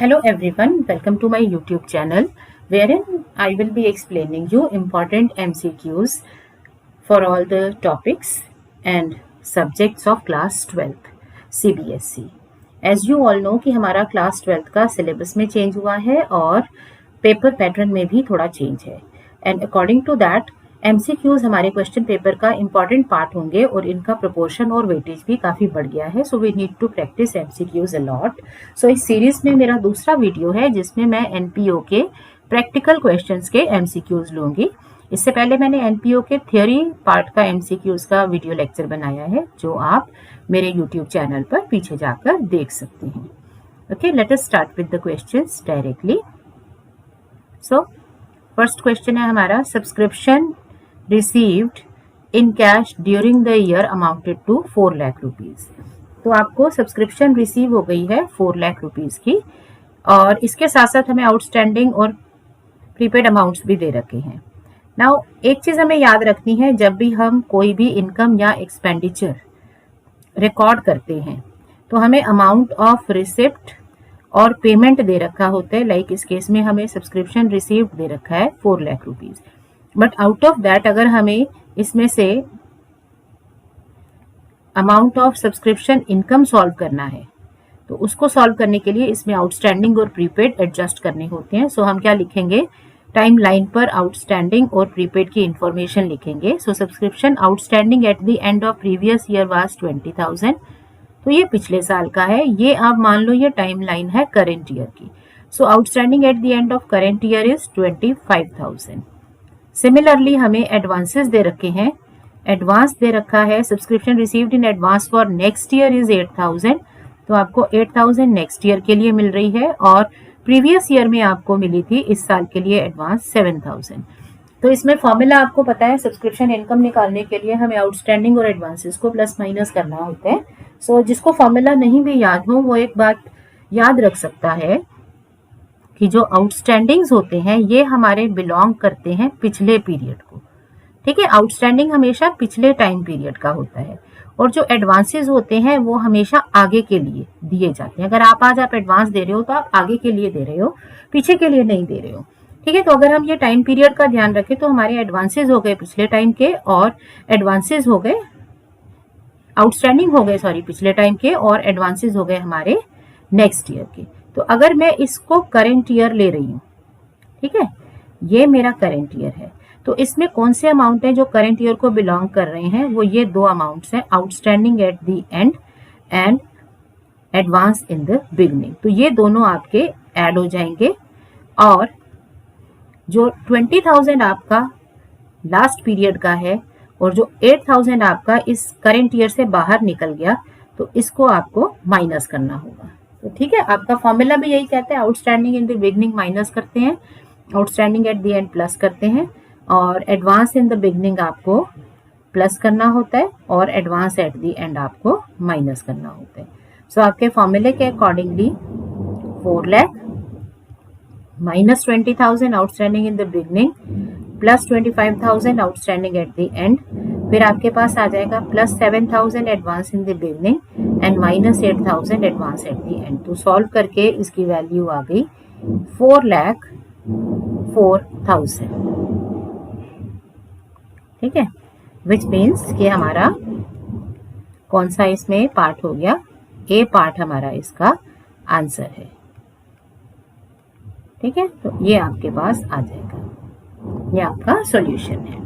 Hello everyone, welcome to my YouTube channel wherein I will be explaining you important MCQs for all the topics and subjects of class 12th CBSE. As you all know कि हमारा class 12th का syllabus में change हुआ है और paper pattern में भी थोड़ा चेंज है and according to that MCQs हमारे क्वेश्चन पेपर का इम्पॉर्टेंट पार्ट होंगे और इनका प्रोपोर्शन और वेटेज भी काफ़ी बढ़ गया है. So we need to practice MCQs a lot. So इस सीरीज में मेरा दूसरा वीडियो है जिसमें मैं NPO के प्रैक्टिकल क्वेश्चंस के MCQs लूँगी. इससे पहले मैंने NPO के थियोरी पार्ट का MCQs का वीडियो लेक्चर बनाया है जो आप मेरे YouTube चैनल पर पीछे जाकर देख सकते हैं. Okay, let us start with the questions directly. So first question है हमारा, subscription received in cash during the year amounted to 4 lakh rupees. तो आपको सब्सक्रिप्शन रिसीव हो गई है 4 लाख रुपीज की और इसके साथ साथ हमें आउटस्टैंडिंग और प्रीपेड अमाउंट्स भी दे रखे हैं. नाउ एक चीज हमें याद रखनी है, जब भी हम कोई भी इनकम या एक्सपेंडिचर रिकॉर्ड करते हैं तो हमें अमाउंट ऑफ रिसिप्ट और पेमेंट दे रखा होता है. लाइक इस केस में हमें सब्सक्रिप्शन रिसीव्ड दे रखा है 4 lakh rupees. But out of that अगर हमें इसमें से amount of subscription income solve करना है तो उसको सॉल्व करने के लिए इसमें आउटस्टैंडिंग और प्रीपेड एडजस्ट करने होते हैं. सो हम क्या लिखेंगे, टाइम लाइन पर आउटस्टैंडिंग और प्रीपेड की इंफॉर्मेशन लिखेंगे. So subscription outstanding at the end of previous year was 20,000. तो ये पिछले साल का है. ये आप मान लो ये टाइम लाइन है करेंट ईयर की. So outstanding at the end of current year is 25,000. Similarly हमें एडवांसेस दे रखे हैं. एडवांस दे रखा है subscription received in advance for next year is 8,000. तो आपको 8,000 नेक्स्ट ईयर के लिए मिल रही है और प्रीवियस ईयर में आपको मिली थी इस साल के लिए एडवांस 7,000. तो इसमें फॉर्मूला आपको पता है, सब्सक्रिप्शन इनकम निकालने के लिए हमें आउटस्टैंडिंग और एडवांसेस को प्लस माइनस करना होता है. सो जिसको फॉर्मूला नहीं भी याद हो वो एक बात याद रख सकता है कि जो आउटस्टैंडिंग्स होते हैं ये हमारे बिलोंग करते हैं पिछले पीरियड को. ठीक है, आउटस्टैंडिंग हमेशा पिछले टाइम पीरियड का होता है और जो एडवांसेस होते हैं वो हमेशा आगे के लिए दिए जाते हैं. अगर आज आप एडवांस दे रहे हो तो आप आगे के लिए दे रहे हो, पीछे के लिए नहीं दे रहे हो. ठीक है, तो अगर हम ये टाइम पीरियड का ध्यान रखें तो हमारे एडवांसेस हो गए पिछले टाइम के और एडवांसेस हो गए, आउटस्टैंडिंग हो गए सॉरी पिछले टाइम के और एडवांसेस हो गए हमारे नेक्स्ट ईयर के. तो अगर मैं इसको करेंट ईयर ले रही हूँ, ठीक है, ये मेरा करेंट ईयर है, तो इसमें कौन से अमाउंट हैं जो करेंट ईयर को बिलोंग कर रहे हैं, वो ये दो अमाउंट्स हैं, outstanding at the and and advance in the beginning. तो ये दोनों आपके ऐड हो जाएंगे और जो 20,000 आपका लास्ट पीरियड का है और जो 8,000 आपका इस करेंट ईयर से बाहर निकल गया तो इसको आपको माइनस करना होगा. तो ठीक है, आपका फॉर्मूला भी यही कहता है, outstanding in the beginning minus करते हैं, outstanding at the end plus करते हैं और एडवांस इन द बिगनिंग आपको प्लस करना होता है और एडवांस एट द एंड आपको माइनस करना होता है. सो आपके फॉर्मूले के accordingly 4 lakh minus 20,000 outstanding in the beginning plus 25,000 outstanding at the and, फिर आपके पास आ जाएगा plus 7,000 advance in the beginning and minus 8,000 advance at the and. तो सॉल्व करके इसकी वैल्यू आ गई 4,04,000. ठीक है, विच मीन्स कि हमारा कौन सा इसमें पार्ट हो गया, ए पार्ट हमारा इसका आंसर है. ठीक है, तो ये आपके पास आ जाएगा, ये आपका सॉल्यूशन है.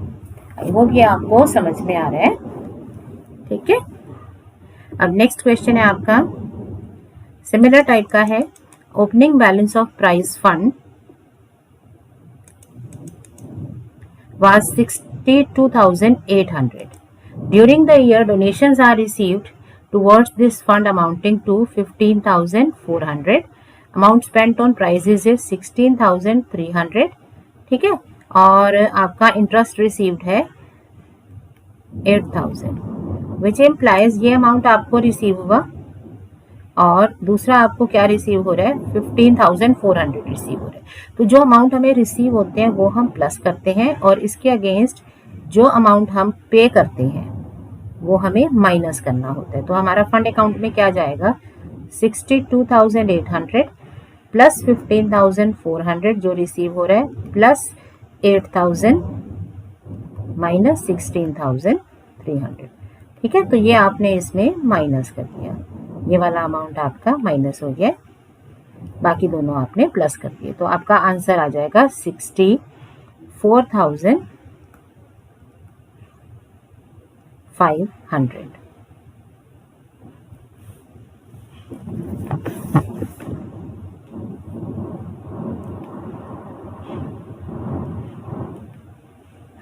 आई होप ये आपको समझ में आ रहा है. ठीक है, अब नेक्स्ट क्वेश्चन है आपका सिमिलर टाइप का है. Opening balance of prize fund was 62,800. During the year, donations are received towards this fund amounting to 15,400. Amount spent on prizes is 16,300. ठीक है, और आपका इंटरेस्ट रिसीव्ड है 8,000, विच इम्प्लाइज ये अमाउंट आपको रिसीव हुआ और दूसरा आपको क्या रिसीव हो रहा है, 15,400 रिसीव हो रहा है. तो जो अमाउंट हमें रिसीव होते हैं वो हम प्लस करते हैं और इसके अगेंस्ट जो अमाउंट हम पे करते हैं वो हमें माइनस करना होता है. तो हमारा फंड अकाउंट में क्या जाएगा, 62,800 प्लस 15,400 जो रिसीव हो रहा है, प्लस 8,000 माइनस 16,300। ठीक है, तो ये आपने इसमें माइनस कर दिया, ये वाला अमाउंट आपका माइनस हो गया, बाकी दोनों आपने प्लस कर दिए। तो आपका आंसर आ जाएगा 64,500।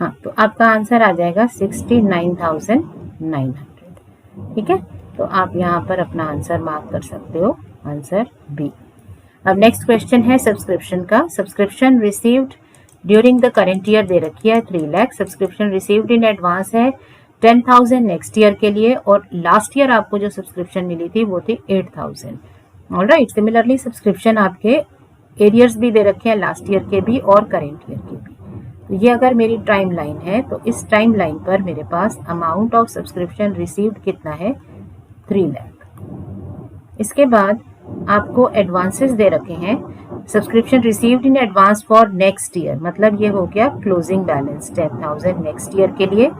हाँ, तो आपका आंसर आ जाएगा 69,900। ठीक है, तो आप यहाँ पर अपना आंसर मार्क कर सकते हो, आंसर बी। अब नेक्स्ट क्वेश्चन है सब्सक्रिप्शन का। Subscription received during the current year दे रखी है 3 lakh, subscription received in advance है 10,000 नेक्स्ट ईयर के लिए, और लास्ट ईयर आपको जो सब्सक्रिप्शन मिली थी वो थी 8,000। ऑलराइट, सिमिलरली सब्सक्रिप्शन आपके एरियर्स भी दे रखे हैं, लास्ट ईयर के भी और करेंट ईयर के भी। तो ये अगर मेरी टाइम लाइन है, तो इस टाइम लाइन पर मेरे पास अमाउंट ऑफ सब्सक्रिप्शन रिसीव्ड कितना है, 3 लाख। इसके बाद आपको एडवांसेस दे रखे हैं, subscription received in advance for next year, मतलब ये हो गया क्लोजिंग बैलेंस 10,000 नेक्स्ट ईयर के लिए,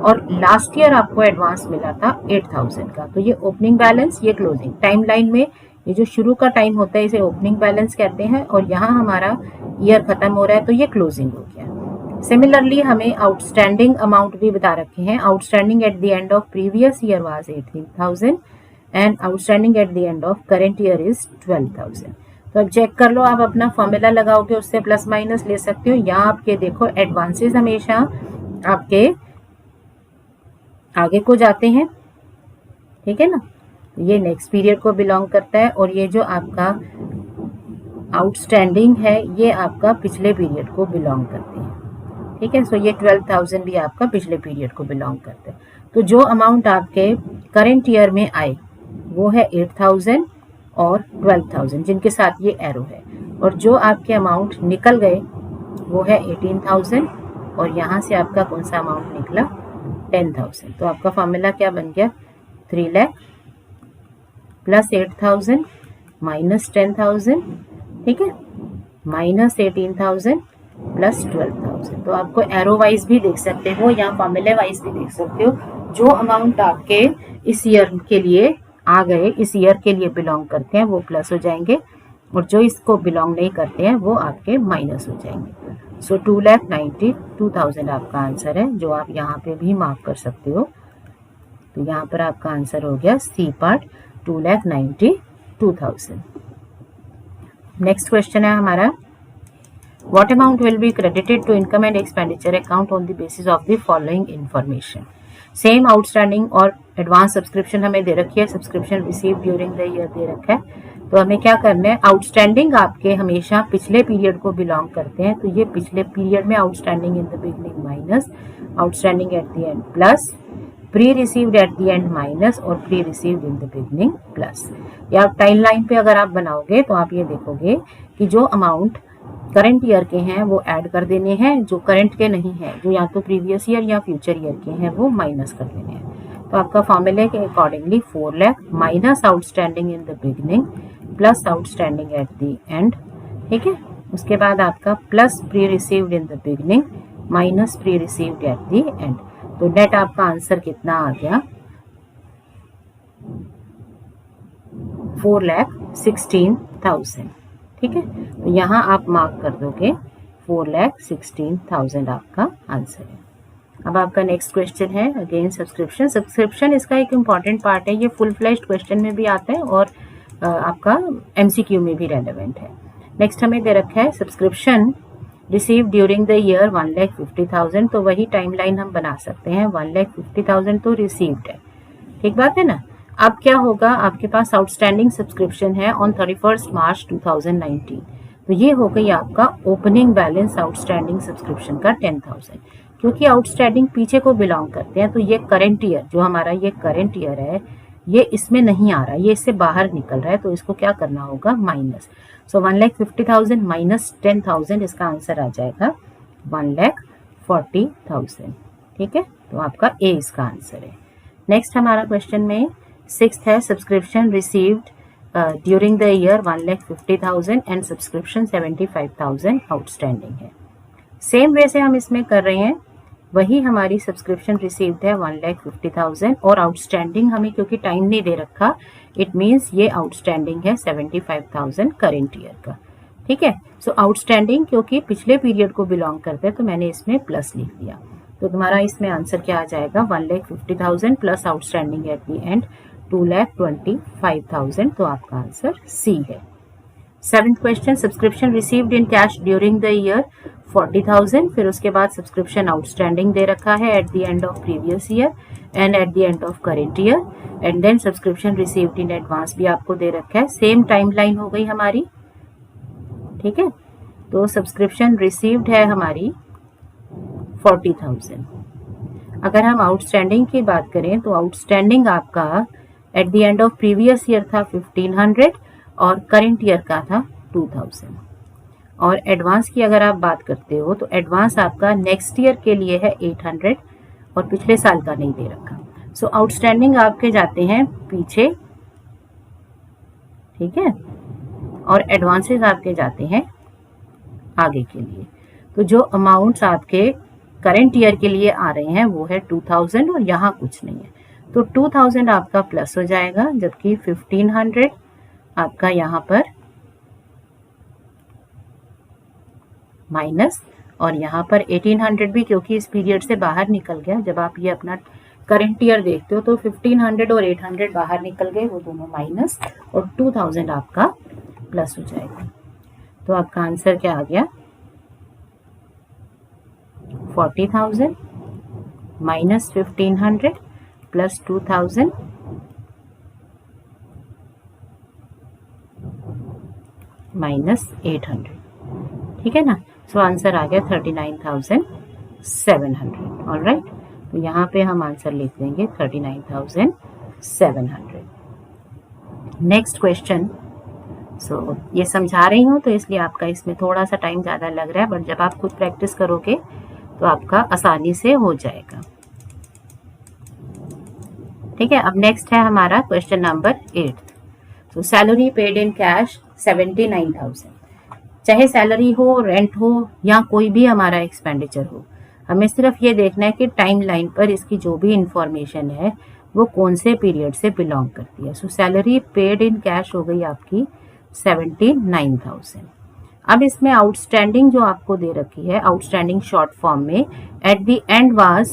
और लास्ट ईयर आपको एडवांस मिला था 8,000 का। तो ये ओपनिंग बैलेंस, ये क्लोजिंग। टाइम लाइन में ये जो शुरू का टाइम होता है इसे ओपनिंग बैलेंस कहते हैं, और यहाँ हमारा ईयर खत्म हो रहा है तो ये क्लोजिंग हो गया। सिमिलरली हमें आउटस्टैंडिंग अमाउंट भी बता रखे हैं। Outstanding at the end of previous year was 18,000 and outstanding at the end of current year is 12,000। तो अब चेक कर लो, आप अपना फॉर्मूला लगाओगे, उससे प्लस माइनस ले सकते हो। यहाँ आपके देखो एडवांसेस हमेशा आपके आगे को जाते हैं, ठीक है ना, ये नेक्स्ट पीरियड को बिलोंग करता है, और ये जो आपका आउटस्टैंडिंग है ये आपका पिछले पीरियड को बिलोंग करते हैं। ठीक है, सो ये 12,000 भी आपका पिछले पीरियड को बिलोंग करते हैं। तो जो अमाउंट आपके करंट ईयर में आए वो है 8,000 और 12,000 जिनके साथ ये एरो है, और जो आपके अमाउंट निकल गए वो है 18,000, और यहाँ से आपका कौन सा अमाउंट निकला, 10,000। तो आपका फॉर्मूला क्या बन गया, 3 लाख प्लस 8,000 माइनस 10,000, ठीक है, माइनस 18,000 प्लस 12,000। तो आपको एरो वाइज भी देख सकते हो या फॉर्मूले वाइज भी देख सकते हो। जो अमाउंट आपके इस ईयर के लिए आ गए, इस ईयर के लिए बिलोंग करते हैं, वो प्लस हो जाएंगे, और जो इसको बिलोंग नहीं करते हैं वो आपके माइनस हो जाएंगे। सो 2,92,000 आपका आंसर है, जो आप यहाँ पे भी मार्क कर सकते हो। तो यहाँ पर आपका आंसर हो गया सी पार्ट, 2,92,000। नेक्स्ट क्वेश्चन है हमारा, What amount will be credited to income and expenditure account on the basis of the following information? Same outstanding और एडवांस सब्सक्रिप्शन हमें दे रखी है, subscription receive during the year दे रखा है। तो हमें क्या करना है, आउटस्टैंडिंग आपके हमेशा पिछले पीरियड को बिलोंग करते हैं, तो ये पिछले पीरियड में outstanding in the beginning minus outstanding at the end plus pre received at the end minus और pre received in the beginning plus. या टाइम लाइन पे अगर आप बनाओगे तो आप ये देखोगे कि जो अमाउंट करंट ईयर के हैं वो ऐड कर देने हैं, जो करंट के नहीं हैं, जो या तो प्रीवियस ईयर या फ्यूचर ईयर के हैं, वो माइनस कर देने हैं। तो आपका फॉर्मूले के accordingly 4 lakh minus outstanding in the beginning plus outstanding at the and, ठीक है। उसके बाद आपका plus pre received in the beginning minus pre received at the and. तो नेट आपका आंसर कितना आ गया, 4,16,000, ठीक है। तो यहाँ आप मार्क कर दोगे 4,16,000 आपका आंसर है। अब आपका नेक्स्ट क्वेश्चन है अगेन सब्सक्रिप्शन। सब्सक्रिप्शन इसका एक इम्पॉर्टेंट पार्ट है, ये फुल फ्लैश्ड क्वेश्चन में भी आता है और आपका MCQ में भी रेलेवेंट है। नेक्स्ट हमें दे रखा है subscription receive during the year 1,50,000। तो वही टाइम लाइन हम बना सकते हैं, 1,50,000 तो रिसीव्ड है, ठीक बात है ना। अब क्या होगा, आपके पास आउटस्टैंडिंग सब्सक्रिप्शन है ऑन 31 मार्च 2019, तो ये हो गई आपका ओपनिंग बैलेंस आउटस्टैंडिंग सब्सक्रिप्शन का 10,000। क्योंकि आउटस्टैंडिंग पीछे को बिलोंग करते हैं, तो ये करंट ईयर जो हमारा ये करंट ईयर है ये इसमें नहीं आ रहा, ये इससे बाहर निकल रहा है, तो इसको क्या करना होगा, माइनस। सो 1,50,000 माइनस 10,000, इसका आंसर आ जाएगा 1,40,000, ठीक है। तो आपका ए इसका आंसर है। नेक्स्ट हमारा क्वेश्चन में 6th है subscription received during the year 1,50,000 and subscription 75,000 outstanding है। सेम वे से हम इसमें कर रहे हैं, वही हमारी सब्सक्रिप्शन रिसीव्ड है 1,50,000 और आउटस्टैंडिंग हमें क्योंकि टाइम नहीं दे रखा, इट मीन्स ये आउटस्टैंडिंग है 75,000 करेंट ईयर का। ठीक है, सो आउटस्टैंडिंग क्योंकि पिछले पीरियड को बिलोंग करते हैं तो मैंने इसमें प्लस लिख दिया। तो तुम्हारा इसमें आंसर क्या आ जाएगा, 1,50,000 plus outstanding at the end 2,25,000। तो आपका आंसर सी है। 7th question, subscription received in cash during the year 40,000, फिर उसके बाद सब्सक्रिप्शन आउटस्टैंडिंग दे रखा है at the end of previous year and at the end of current year, and then subscription received in advance भी आपको दे रखा है। सेम टाइमलाइन हो गई हमारी। ठीक है, तो सब्सक्रिप्शन रिसीव्ड है हमारी 40,000। अगर हम आउटस्टैंडिंग की बात करें तो आउटस्टैंडिंग आपका eight the end of previous year था 1,500 और करेंट ईयर का था 2,000। और एडवांस की अगर आप बात करते हो तो एडवांस आपका नेक्स्ट ईयर के लिए है 800 और पिछले साल का नहीं दे रखा। सो आउटस्टैंडिंग आपके जाते हैं पीछे, ठीक है, और एडवांसेस आपके जाते हैं आगे के लिए। तो जो अमाउंट्स आपके करेंट ईयर के लिए आ रहे हैं वो है 2,000 और यहाँ कुछ नहीं है, तो 2,000 आपका प्लस हो जाएगा, जबकि 1,500 आपका यहाँ पर माइनस, और यहाँ पर 1,800 भी क्योंकि इस पीरियड से बाहर निकल गया। जब आप ये अपना करंट ईयर देखते हो तो 1,500 और 800 बाहर निकल गए, वो दोनों माइनस, और 2,000 आपका प्लस हो जाएगा। तो आपका आंसर क्या आ गया, 40,000 माइनस 1,500 प्लस 2,000 माइनस 800। ठीक है ना, सो आंसर आ गया 39,700। ऑलराइट, तो यहाँ पे हम आंसर लिख देंगे 39,700। नेक्स्ट क्वेश्चन, सो ये समझा रही हूँ तो इसलिए आपका इसमें थोड़ा सा टाइम ज़्यादा लग रहा है, बट जब आप खुद प्रैक्टिस करोगे तो आपका आसानी से हो जाएगा। ठीक है, अब नेक्स्ट है हमारा क्वेश्चन नंबर 8। तो सैलरी पेड इन कैश 79,000। चाहे सैलरी हो, रेंट हो या कोई भी हमारा एक्सपेंडिचर हो, हमें सिर्फ ये देखना है कि टाइम लाइन पर इसकी जो भी इंफॉर्मेशन है वो कौन से पीरियड से बिलोंग करती है। सो सैलरी पेड इन कैश हो गई आपकी 79,000। अब इसमें आउटस्टैंडिंग जो आपको दे रखी है, आउटस्टैंडिंग शॉर्ट फॉर्म में eight the and was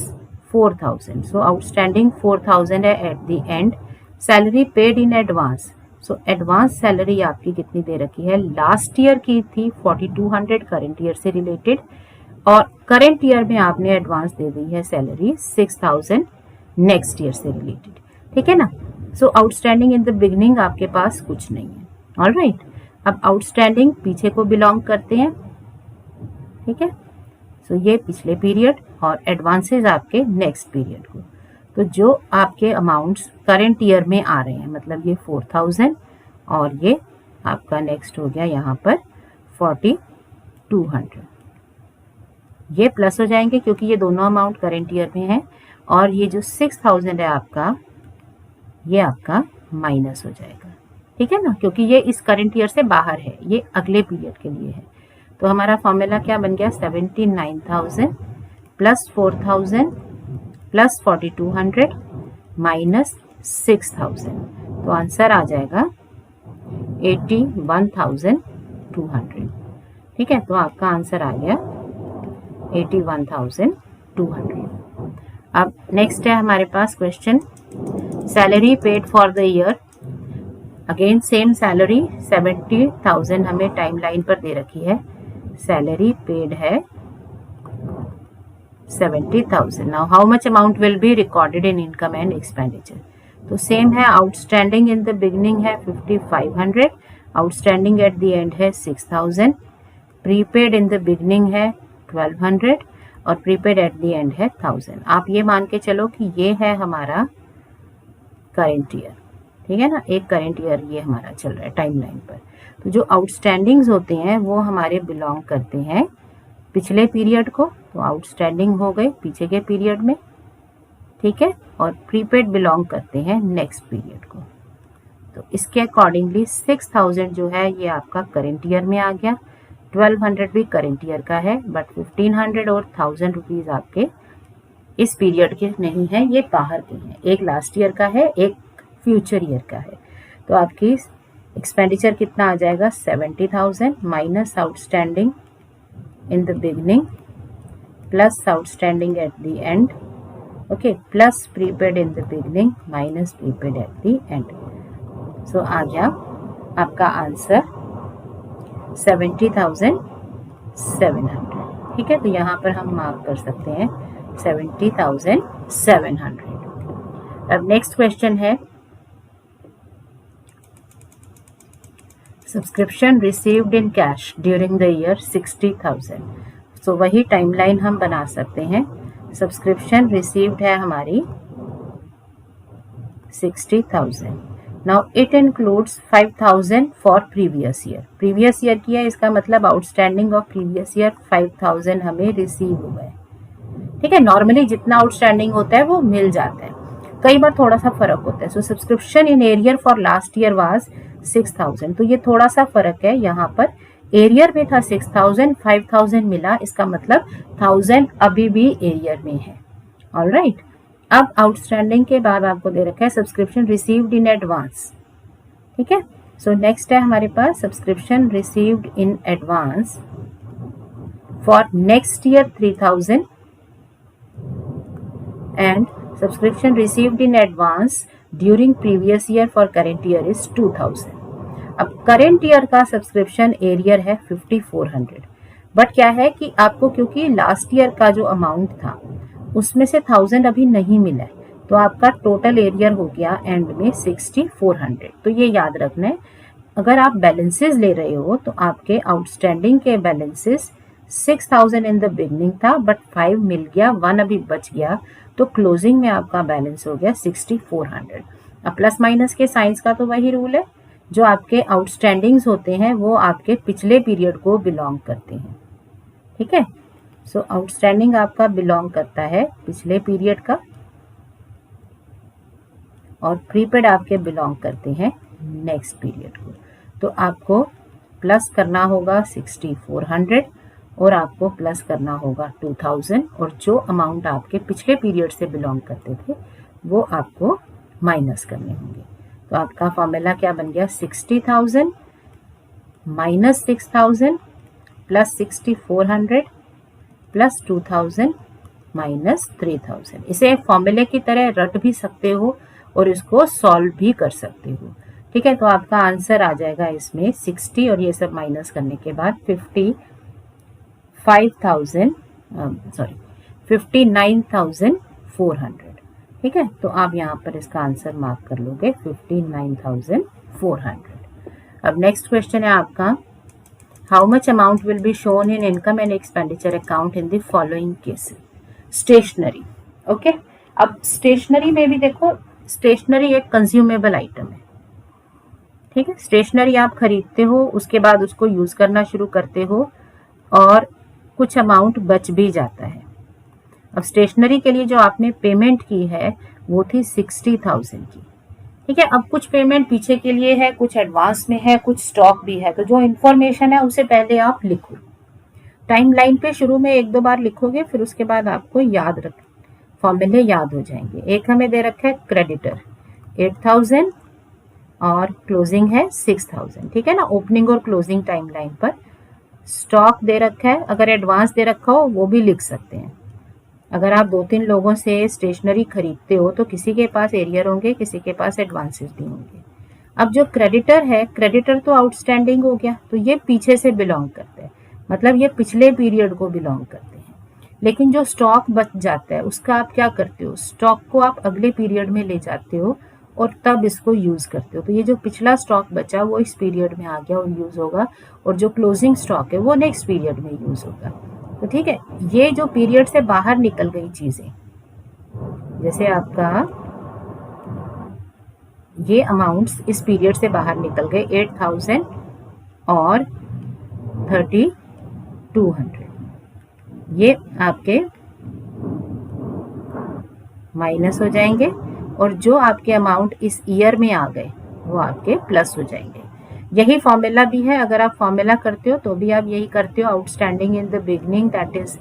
4,000। So outstanding 4,000 है at the and. Salary paid in advance, so advance salary आपकी कितनी दे रखी है, लास्ट ईयर की थी 4,200 करंट ईयर से रिलेटेड, और करंट ईयर में आपने एडवांस दे दी है सैलरी 6,000 नेक्स्ट ईयर से रिलेटेड। ठीक है ना, सो आउटस्टैंडिंग इन द बिगनिंग आपके पास कुछ नहीं है। ऑलराइट, अब आउटस्टैंडिंग पीछे को बिलोंग करते हैं। ठीक है, सो ये पिछले पीरियड और एडवांसेस आपके नेक्स्ट पीरियड को। तो जो आपके अमाउंट्स करंट ईयर में आ रहे हैं, मतलब ये 4,000 और ये आपका नेक्स्ट हो गया यहाँ पर 4,200, ये प्लस हो जाएंगे क्योंकि ये दोनों अमाउंट करंट ईयर में है, और ये जो 6,000 है आपका, ये आपका माइनस हो जाएगा। ठीक है ना, क्योंकि ये इस करंट ईयर से बाहर है, ये अगले पीरियड के लिए है। तो हमारा फॉर्मूला क्या बन गया, 79,000 प्लस 4,000 प्लस 4,200 माइनस 6,000। तो आंसर आ जाएगा 81,200। ठीक है, तो आपका आंसर आ गया 81,200। अब नेक्स्ट है हमारे पास question, salary paid for the year. Again same salary 70,000 हमें टाइमलाइन पर दे रखी है। सैलरी पेड है 70,000। Now how much amount will be recorded in income and expenditure. तो सेम है, आउटस्टैंडिंग इन द बिगनिंग है 5,500, आउटस्टैंडिंग एट द एंड है 6,000, prepaid in the beginning है 1,200 और प्रीपेड एट द एंड है 1,000। आप ये मान के चलो कि ये है हमारा करंट ईयर। ठीक है ना, एक करंट ईयर ये हमारा चल रहा है टाइमलाइन पर। तो जो आउटस्टैंडिंग्स होते हैं वो हमारे बिलोंग करते हैं पिछले पीरियड को, तो आउटस्टैंडिंग हो गए पीछे के पीरियड में। ठीक है, और प्रीपेड बिलोंग करते हैं नेक्स्ट पीरियड को। तो इसके अकॉर्डिंगली 6000 जो है ये आपका करंट ईयर में आ गया, 1200 भी करंट ईयर का है, बट 1500 और 1000 रुपीज आपके इस पीरियड के नहीं है, ये बाहर के हैं। एक लास्ट ईयर का है, एक फ्यूचर ईयर का है। तो आपकी एक्सपेंडिचर कितना आ जाएगा, 70,000 minus outstanding in the beginning plus outstanding at the end, okay, plus prepaid in the beginning minus prepaid at the end. So आ गया आपका आंसर 70,700। ठीक है, तो यहाँ पर हम मार्क कर सकते हैं 70,700। अब नेक्स्ट क्वेश्चन है subscription received in cash during the year 60,000। सो वही टाइमलाइन हम बना सकते हैं। सब्सक्रिप्शन रिसीव्ड है हमारी 60,000। Now it includes 5,000 for previous year. Previous year की है, इसका मतलब आउटस्टैंडिंग ऑफ प्रीवियस ईयर 5,000 हमें रिसीव हुआ है। ठीक है, नॉर्मली जितना आउटस्टैंडिंग होता है वो मिल जाता है, कई बार थोड़ा सा फर्क होता है। So subscription in arrear for last year was 6,000, तो ये थोड़ा सा फर्क है। यहाँ पर एरियर में था 6,000, 5,000 मिला, इसका मतलब 1000 अभी भी एरियर में है। ऑलराइट, अब आउटस्टैंडिंग के बाद आपको दे रखा है सब्सक्रिप्शन रिसीव्ड इन एडवांस। ठीक है, सो नेक्स्ट है हमारे पास subscription received in advance for next year 3,000 and subscription received in advance during previous year for current year is 2,000। अब करेंट ईयर का सब्सक्रिप्शन एरियर है 5,400, बट क्या है कि आपको क्योंकि लास्ट ईयर का जो अमाउंट था उसमें से 1000 अभी नहीं मिला है, तो आपका टोटल एरियर हो गया एंड में 6,400। तो ये याद रखना है, अगर आप बैलेंसेस ले रहे हो तो आपके आउटस्टैंडिंग के बैलेंसेस 6,000 इन द बिगनिंग था, बट 5 मिल गया, 1 अभी बच गया, तो क्लोजिंग में आपका बैलेंस हो गया 6,400। अब प्लस माइनस के साइंस का तो वही रूल है, जो आपके आउटस्टैंडिंग्स होते हैं वो आपके पिछले पीरियड को बिलोंग करते हैं। ठीक है, सो आउटस्टैंडिंग आपका बिलोंग करता है पिछले पीरियड का, और प्रीपेड आपके बिलोंग करते हैं नेक्स्ट पीरियड को। तो आपको प्लस करना होगा 6,400 और आपको प्लस करना होगा 2,000, और जो अमाउंट आपके पिछले पीरियड से बिलोंग करते थे वो आपको माइनस करने होंगे। तो आपका फॉर्मूला क्या बन गया, 60,000 माइनस 6,000 प्लस 6,400 प्लस 2,000 माइनस 3,000। इसे फॉर्मूले की तरह रट भी सकते हो और इसको सॉल्व भी कर सकते हो। ठीक है, तो आपका आंसर आ जाएगा इसमें 60 और ये सब माइनस करने के बाद 59,400। ठीक है, तो आप यहाँ पर इसका आंसर मार्क कर लोगे 59,400। अब नेक्स्ट क्वेश्चन है आपका, how much amount will be shown in income and expenditure account in the following cases. Stationery, okay, अब स्टेशनरी में भी देखो, स्टेशनरी एक कंज्यूमेबल आइटम है। ठीक है, स्टेशनरी आप खरीदते हो, उसके बाद उसको यूज करना शुरू करते हो और कुछ अमाउंट बच भी जाता है। अब स्टेशनरी के लिए जो आपने पेमेंट की है वो थी 60,000 की। ठीक है, अब कुछ पेमेंट पीछे के लिए है, कुछ एडवांस में है, कुछ स्टॉक भी है। तो जो इन्फॉर्मेशन है उसे पहले आप लिखो, टाइम लाइन पे शुरू में 1-2 बार लिखोगे, फिर उसके बाद आपको याद रख, फॉर्मूले याद हो जाएंगे। एक हमें दे रखा है क्रेडिटर 8,000 और क्लोजिंग है 6,000। ठीक है ना, ओपनिंग और क्लोजिंग टाइम लाइन पर। स्टॉक दे रखा है, अगर एडवांस दे रखा हो वो भी लिख सकते हैं। अगर आप 2-3 लोगों से स्टेशनरी खरीदते हो तो किसी के पास एरियर होंगे, किसी के पास एडवांसेस भी होंगे। अब जो क्रेडिटर है, क्रेडिटर तो आउटस्टैंडिंग हो गया, तो ये पीछे से बिलोंग करते हैं, मतलब ये पिछले पीरियड को बिलोंग करते हैं। लेकिन जो स्टॉक बच जाता है उसका आप क्या करते हो, स्टॉक को आप अगले पीरियड में ले जाते हो और तब इसको यूज करते हो। तो ये जो पिछला स्टॉक बचा वो इस पीरियड में आ गया और यूज होगा, और जो क्लोजिंग स्टॉक है वो नेक्स्ट पीरियड में यूज होगा। तो ठीक है, ये जो पीरियड से बाहर निकल गई चीजें, जैसे आपका ये अमाउंट्स इस पीरियड से बाहर निकल गए 8,000 और 3,200, ये आपके माइनस हो जाएंगे, और जो आपके अमाउंट इस ईयर में आ गए वो आपके प्लस हो जाएंगे। यही फॉर्मूला भी है, अगर आप फॉर्मूला करते हो तो भी आप यही करते हो, outstanding in the beginning that is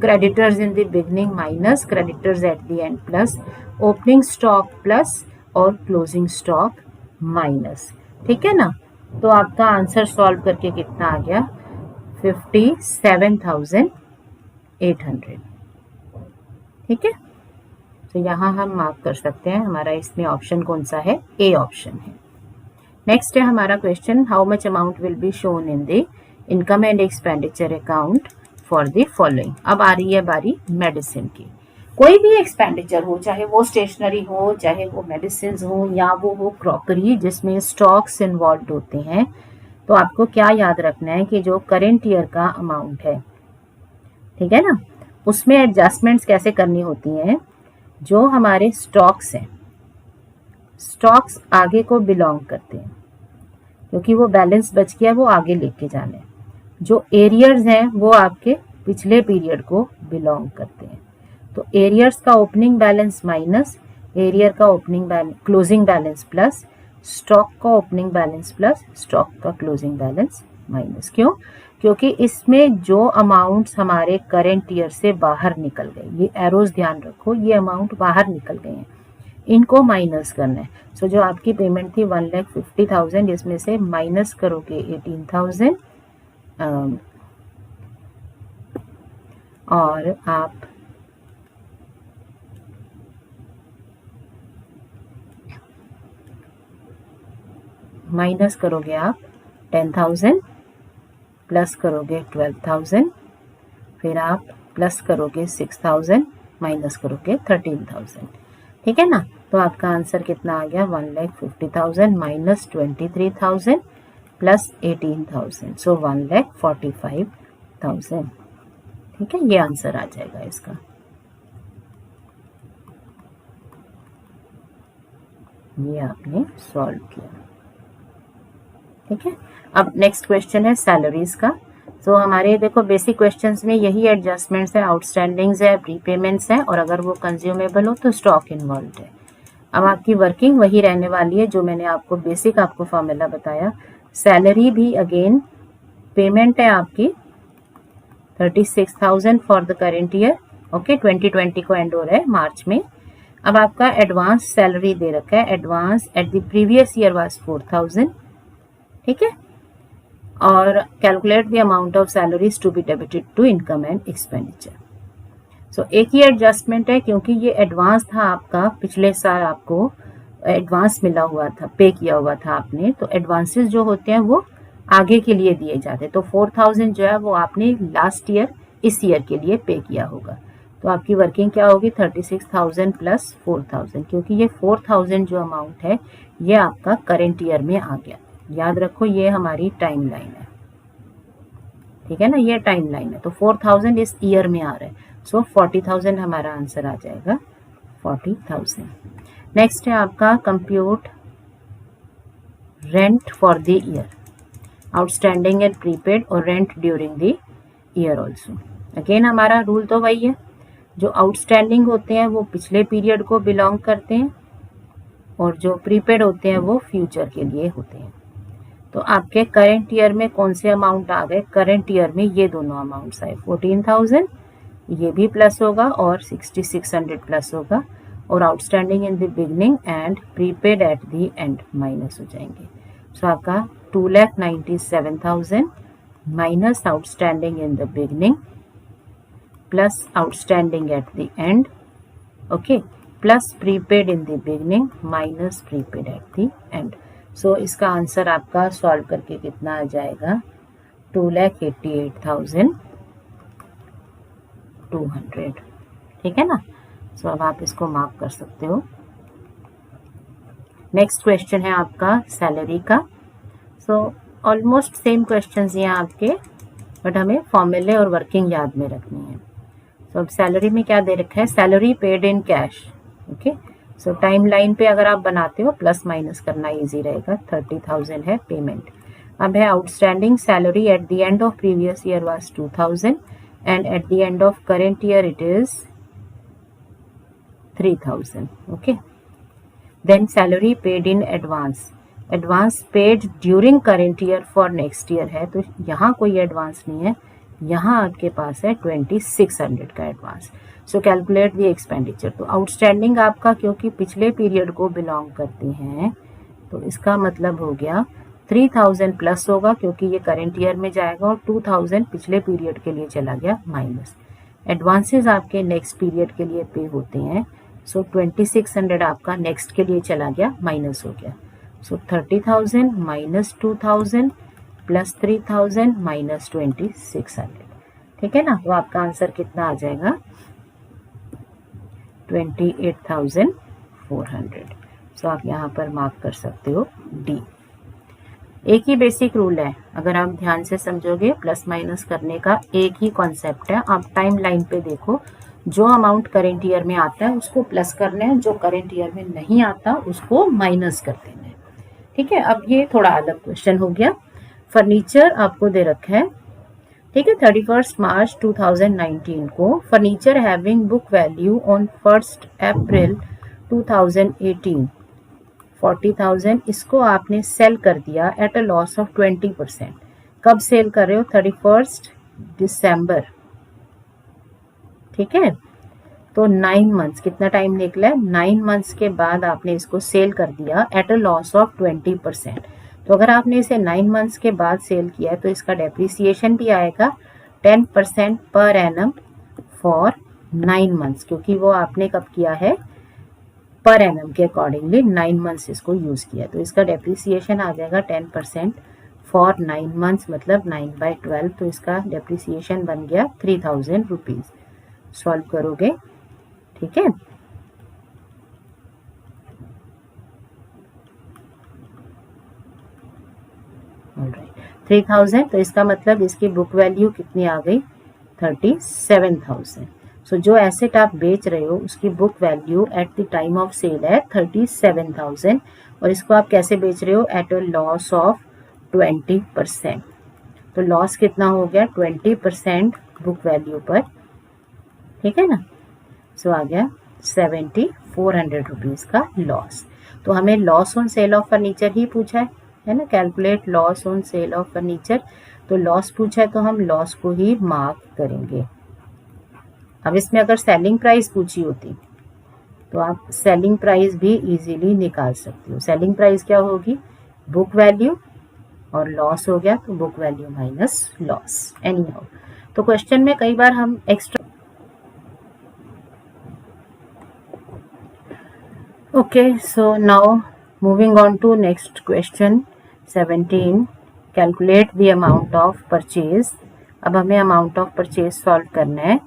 creditors in the beginning minus creditors eight the end plus opening stock plus और क्लोजिंग स्टॉक माइनस। ठीक है ना। तो आपका आंसर सॉल्व करके कितना आ गया 57,800। ठीक है, तो यहाँ हम मार्क कर सकते हैं, हमारा इसमें ऑप्शन कौन सा है, ए ऑप्शन है। नेक्स्ट है हमारा question, how much amount will be shown in the income and expenditure account for the following. अब आ रही है बारी मेडिसिन की। कोई भी एक्सपेंडिचर हो, चाहे वो स्टेशनरी हो, चाहे वो मेडिसिन हो, या वो हो क्रॉकरी जिसमें स्टॉक्स इन्वॉल्व होते हैं, तो आपको क्या याद रखना है कि जो करेंट ईयर का अमाउंट है, ठीक है ना, उसमें एडजस्टमेंट्स कैसे करनी होती हैं। जो हमारे स्टॉक्स हैं, स्टॉक्स आगे को बिलोंग करते हैं क्योंकि वो बैलेंस बच गया, वो आगे लेके जाने। जो एरियर्स हैं वो आपके पिछले पीरियड को बिलोंग करते हैं। तो एरियर्स का ओपनिंग बैलेंस माइनस एरियर का opening balance closing balance plus stock का ओपनिंग बैलेंस प्लस स्टॉक का क्लोजिंग बैलेंस माइनस। क्यों? क्योंकि इसमें जो अमाउंट्स हमारे करेंट ईयर से बाहर निकल गए, ये एरोज ध्यान रखो, ये अमाउंट बाहर निकल गए हैं, इनको माइनस करना है। सो जो आपकी पेमेंट थी 1,50,000, इसमें से माइनस करोगे 18,000 और आप माइनस करोगे आप 10,000, प्लस करोगे 12,000, फिर आप प्लस करोगे 6,000, माइनस करोगे 13,000। ठीक है ना। तो आपका आंसर कितना आ गया 1,50,000 माइनस 23,000 प्लस 18,000, सो 1,45,000। ठीक है, ये आंसर आ जाएगा इसका। ये आपने सॉल्व किया। ठीक है, अब नेक्स्ट क्वेश्चन है सैलरीज का। तो हमारे देखो बेसिक क्वेश्चंस में यही एडजस्टमेंट्स है, आउटस्टैंडिंग्स है, प्रीपेमेंट्स है, और अगर वो कंज्यूमेबल हो तो स्टॉक इन्वॉल्व है। अब आपकी वर्किंग वही रहने वाली है जो मैंने आपको बेसिक आपको फॉर्मूला बताया। सैलरी भी अगेन पेमेंट है आपकी 36,000 for the current year. Okay, 2020 को एंड हो रहा है मार्च में। अब आपका एडवांस सैलरी दे रखा है, advance at the previous year was 4,000। ठीक है, और calculate the amount of salaries to be debited to income and expenditure. So एक ही एडजस्टमेंट है क्योंकि ये एडवांस था आपका, पिछले साल आपको एडवांस मिला हुआ था, पे किया हुआ था आपने, तो एडवांसेस जो होते हैं वो आगे के लिए दिए जाते हैं। तो 4,000 जो है वो आपने लास्ट ईयर इस ईयर के लिए पे किया होगा। तो आपकी वर्किंग क्या होगी 36,000 प्लस 4,000, क्योंकि ये 4,000 जो अमाउंट है ये आपका करेंट ईयर में आ गया। याद रखो ये हमारी टाइम लाइन है। ठीक है ना, ये टाइम लाइन है। तो 4,000 इस ईयर में आ रहा है, सो 40,000 हमारा आंसर आ जाएगा, 40,000। नेक्स्ट है आपका compute rent for the year, outstanding and prepaid और rent during the year also. Again हमारा रूल तो वही है, जो आउटस्टैंडिंग होते हैं वो पिछले पीरियड को बिलोंग करते हैं और जो प्रीपेड होते हैं वो फ्यूचर के लिए होते हैं। तो आपके करेंट ईयर में कौन से अमाउंट आ गए, करेंट ईयर में ये दोनों अमाउंट्स आए, 14,000 ये भी प्लस होगा और 6,600 प्लस होगा, और outstanding in the beginning and prepaid at the end minus हो जाएंगे। सो आपका 2,97,000 minus outstanding in the beginning plus outstanding at the end, okay, plus prepaid in the beginning minus prepaid at the end. So इसका answer आपका solve करके कितना आ जाएगा 2,88,200। ठीक है ना। सो अब आप इसको मार्क कर सकते हो। नेक्स्ट क्वेश्चन है आपका सैलरी का। सो ऑलमोस्ट सेम क्वेश्चंस ये आपके, बट हमें फॉर्मूले और वर्किंग याद में रखनी है। सो अब सैलरी में क्या दे रखा है, salary paid in cash. Okay, so time line पे अगर आप बनाते हो प्लस माइनस करना इजी रहेगा, 30,000 है पेमेंट। अब है outstanding salary at the end of previous year was 2,000 and at the end of current year it is 3,000। Okay, then salary paid in advance, advance paid during current year for next year है, तो यहाँ कोई advance नहीं है, यहाँ आपके पास है 2600 का advance. So calculate the expenditure. तो आउटस्टैंडिंग आपका क्योंकि पिछले पीरियड को बिलोंग करती हैं, तो इसका मतलब हो गया 3000 प्लस होगा क्योंकि ये करेंट ईयर में जाएगा, और 2000 पिछले पीरियड के लिए चला गया माइनस। एडवांसेस आपके नेक्स्ट पीरियड के लिए पे होते हैं, सो 2600 आपका नेक्स्ट के लिए चला गया, माइनस हो गया। सो 30,000 माइनस 2000 प्लस 3000 माइनस 2600, ठीक है ना। तो आपका आंसर कितना आ जाएगा, 28,400। सो आप यहाँ पर मार्क कर सकते हो डी। एक ही बेसिक रूल है, अगर आप ध्यान से समझोगे, प्लस माइनस करने का एक ही कॉन्सेप्ट है। आप टाइम लाइन पे देखो, जो अमाउंट करेंट ईयर में आता है उसको प्लस करना है, जो करेंट ईयर में नहीं आता उसको माइनस कर देना है, ठीक है। अब ये थोड़ा अलग क्वेश्चन हो गया। फर्नीचर आपको दे रखा है, ठीक है, 31 मार्च 2019 को furniture having book value on 1 अप्रैल 2018 40,000, इसको आपने सेल कर दिया एट अ लॉस ऑफ 20%। कब सेल कर रहे हो, 31 दिसंबर, ठीक है। तो 9 मंथ्स, कितना टाइम निकला है, 9 मंथ्स के बाद आपने इसको सेल कर दिया एट अ लॉस ऑफ 20%। तो अगर आपने इसे 9 मंथ्स के बाद सेल किया है तो इसका डेप्रिसिएशन भी आएगा 10% पर एनम फॉर 9 मंथ्स, क्योंकि वो आपने कब किया है, पर एनम के अकॉर्डिंगली 9 मंथ्स इसको यूज किया। तो इसका डेप्रिसिएशन आ जाएगा 10% फॉर 9 मंथ्स, मतलब 9/12। तो इसका डेप्रिसिएशन बन गया 3000 रुपीज। सॉल्व करोगे, ठीक है। ऑलराइट, 3000, तो इसका मतलब इसकी बुक वैल्यू कितनी आ गई, 37,000। सो जो एसेट आप बेच रहे हो उसकी book value at the time of sale है 37,000, और इसको आप कैसे बेच रहे हो, एट अ लॉस ऑफ 20%। तो लॉस कितना हो गया, 20% बुक वैल्यू पर, ठीक है ना। सो आ गया 7400 रुपीज का लॉस। तो हमें loss on sale of furniture ही पूछा है ना, calculate loss on sale of furniture. तो लॉस पूछा है तो हम लॉस को ही मार्क करेंगे। अब इसमें अगर सेलिंग प्राइस पूछी होती तो आप सेलिंग प्राइस भी इजीली निकाल सकते हो। सेलिंग प्राइस क्या होगी, बुक वैल्यू, और लॉस हो गया तो book value minus loss, any how. तो क्वेश्चन में कई बार हम extra, okay, so now moving on to next question 17, calculate the amount of purchase। अब हमें अमाउंट ऑफ परचेज सॉल्व करना है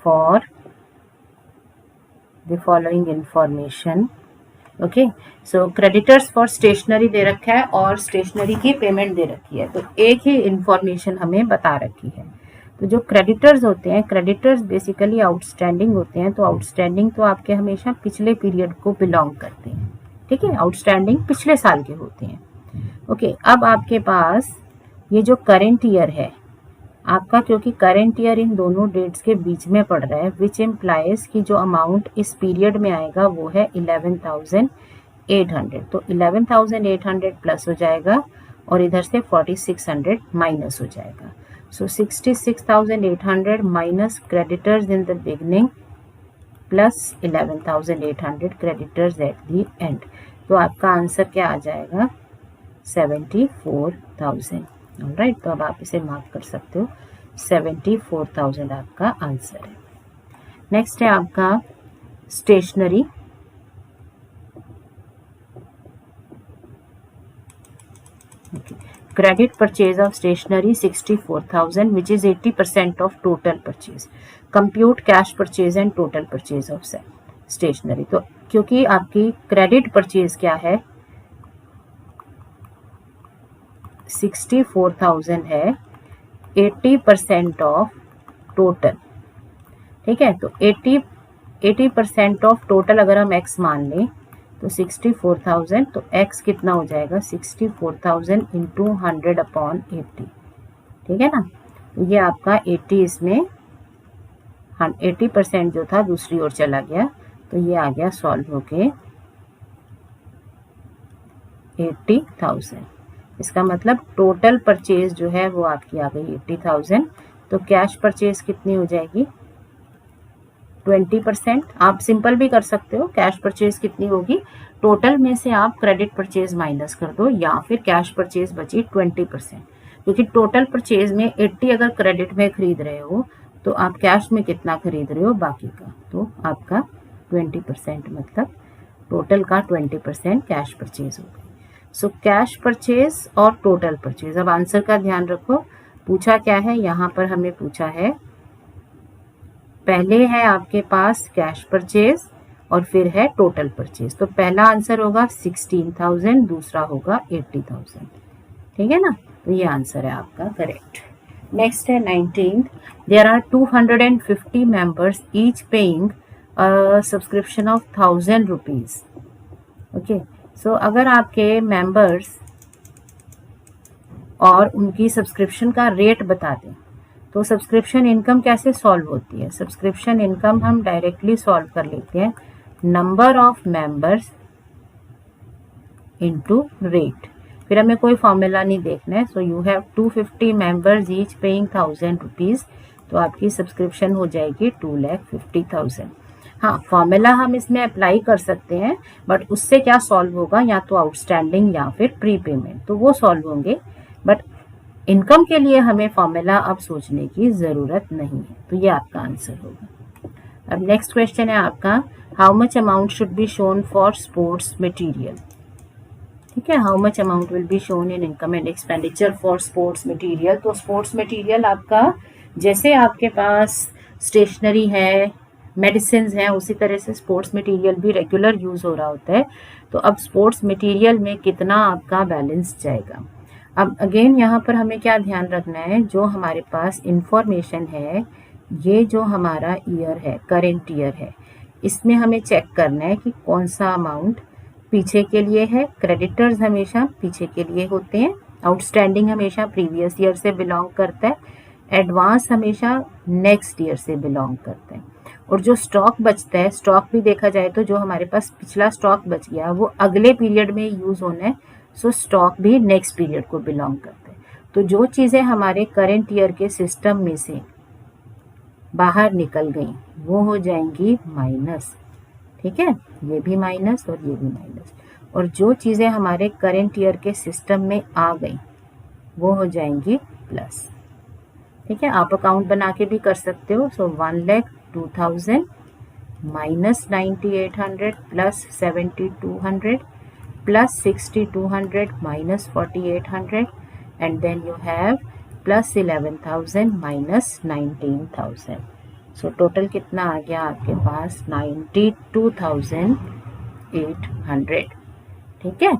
for the following information. Okay, so creditors for stationery दे रखा है और स्टेशनरी की पेमेंट दे रखी है, तो एक ही इंफॉर्मेशन हमें बता रखी है। तो जो क्रेडिटर्स होते हैं, क्रेडिटर्स बेसिकली आउटस्टैंडिंग होते हैं। तो आउटस्टैंडिंग तो आपके हमेशा पिछले पीरियड को बिलोंग करते हैं, ठीक है, आउटस्टैंडिंग पिछले साल के होते हैं। ओके, अब आपके पास ये जो करेंट ईयर है आपका, क्योंकि करेंट ईयर इन दोनों डेट्स के बीच में पड़ रहा है, विच इम्प्लाइज कि जो अमाउंट इस पीरियड में आएगा वो है 11,800। तो 11,800 प्लस हो जाएगा और इधर से 4,600 माइनस हो जाएगा। सो 66,800 minus creditors in the beginning plus 11,800 creditors eight the and. तो आपका आंसर क्या आ जाएगा, 74,000। ऑलराइट, तो अब आप इसे मार्क कर सकते हो, 74,000 आपका आंसर है। नेक्स्ट है आपका stationery. Credit purchase of stationery 64,000 which is 80% of total purchase. Compute cash purchase and total purchase of stationery. तो क्योंकि आपकी क्रेडिट परचेज क्या है, 64,000 है, 80% ऑफ टोटल, ठीक है। तो 80% ऑफ टोटल अगर हम x मान लें तो 64,000, तो x कितना हो जाएगा, 64,000 इंटू 100/80, ठीक है ना। तो ये आपका 80, इसमें 80% जो था दूसरी ओर चला गया, तो ये आ गया सॉल्व होके 80,000। इसका मतलब टोटल परचेज जो है वो आपकी आ गई 80,000। तो कैश परचेज कितनी हो जाएगी? 20%। आप सिंपल भी कर सकते हो, कैश परचेज कितनी होगी, टोटल में से आप क्रेडिट परचेज माइनस कर दो, या फिर कैश परचेज बची 20%। क्योंकि टोटल परचेज में 80 अगर क्रेडिट में खरीद रहे हो तो आप कैश में कितना खरीद रहे हो बाकी का, तो आपका 20%, मतलब टोटल का 20% कैश परचेज हो गई। सो कैश परचेज और टोटल परचेज। अब आंसर का ध्यान रखो, पूछा क्या है यहाँ पर, हमें पूछा है पहले है आपके पास कैश परचेज और फिर है टोटल परचेज। तो पहला आंसर होगा 16,000, दूसरा होगा 80,000। ठीक है ना, तो ये आंसर है आपका करेक्ट। नेक्स्ट है 19th, there are 250 members each paying subscription of 1000 rupees. Okay, so अगर आपके मेंबर्स और उनकी सब्सक्रिप्शन का रेट बता दें तो सब्सक्रिप्शन इनकम कैसे सॉल्व होती है? सब्सक्रिप्शन इनकम हम डायरेक्टली सॉल्व कर लेते हैं, number of members into rate. फिर हमें कोई फॉर्मूला नहीं देखना है। So you have 250 members each paying 1000 rupees, तो आपकी सब्सक्रिप्शन हो जाएगी 2,50,000। हाँ, फॉर्मूला हम इसमें अप्लाई कर सकते हैं, बट उससे क्या सॉल्व होगा, या तो आउटस्टैंडिंग या फिर प्री पेमेंट, तो वो सॉल्व होंगे। बट इनकम के लिए हमें फॉर्मूला अब सोचने की जरूरत नहीं है, तो ये आपका आंसर होगा। अब नेक्स्ट क्वेश्चन है आपका, how much amount should be shown for sports material. ठीक है, how much amount will be shown in income and expenditure for sports material. तो स्पोर्ट्स मटेरियल आपका, जैसे आपके पास स्टेशनरी है, मेडिसिन है, उसी तरह से स्पोर्ट्स मटेरियल भी रेगुलर यूज हो रहा होता है। तो अब स्पोर्ट्स मटेरियल में कितना आपका बैलेंस जाएगा। अब अगेन यहाँ पर हमें क्या ध्यान रखना है, जो हमारे पास इंफॉर्मेशन है, ये जो हमारा ईयर है, करेंट ईयर है, इसमें हमें चेक करना है कि कौन सा अमाउंट पीछे के लिए है। क्रेडिटर्स हमेशा पीछे के लिए होते हैं, आउटस्टैंडिंग हमेशा प्रीवियस ईयर से बिलोंग करता है, एडवांस हमेशा नेक्स्ट ईयर से बिलोंग करता है। और जो स्टॉक बचता है, स्टॉक भी देखा जाए तो जो हमारे पास पिछला स्टॉक बच गया वो अगले पीरियड में यूज होना है, सो स्टॉक भी नेक्स्ट पीरियड को बिलोंग करता है। तो जो चीजें हमारे करंट ईयर के सिस्टम में से बाहर निकल गई वो हो जाएंगी माइनस। ठीक है, ये भी माइनस और ये भी माइनस। और जो चीजें हमारे करंट ईयर के सिस्टम में आ गई वो हो जाएंगी प्लस। ठीक है, आप अकाउंट बना के भी कर सकते हो। सो 1,02,000 minus 9,800 plus 7,200 plus 6,200 minus 4,800 and then you have plus 11,000 minus 19,000. So total कितना आ गया आपके पास 92,800। ठीक है,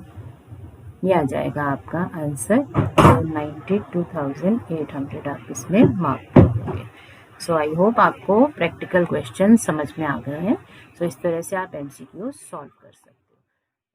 ये आ जाएगा आपका आंसर। तो 92,800 आप इसमें मार्क करोगे। सो आई होप आपको प्रैक्टिकल क्वेश्चन समझ में आ गए हैं। सो इस तरह से आप MCQ सॉल्व कर सकते हैं।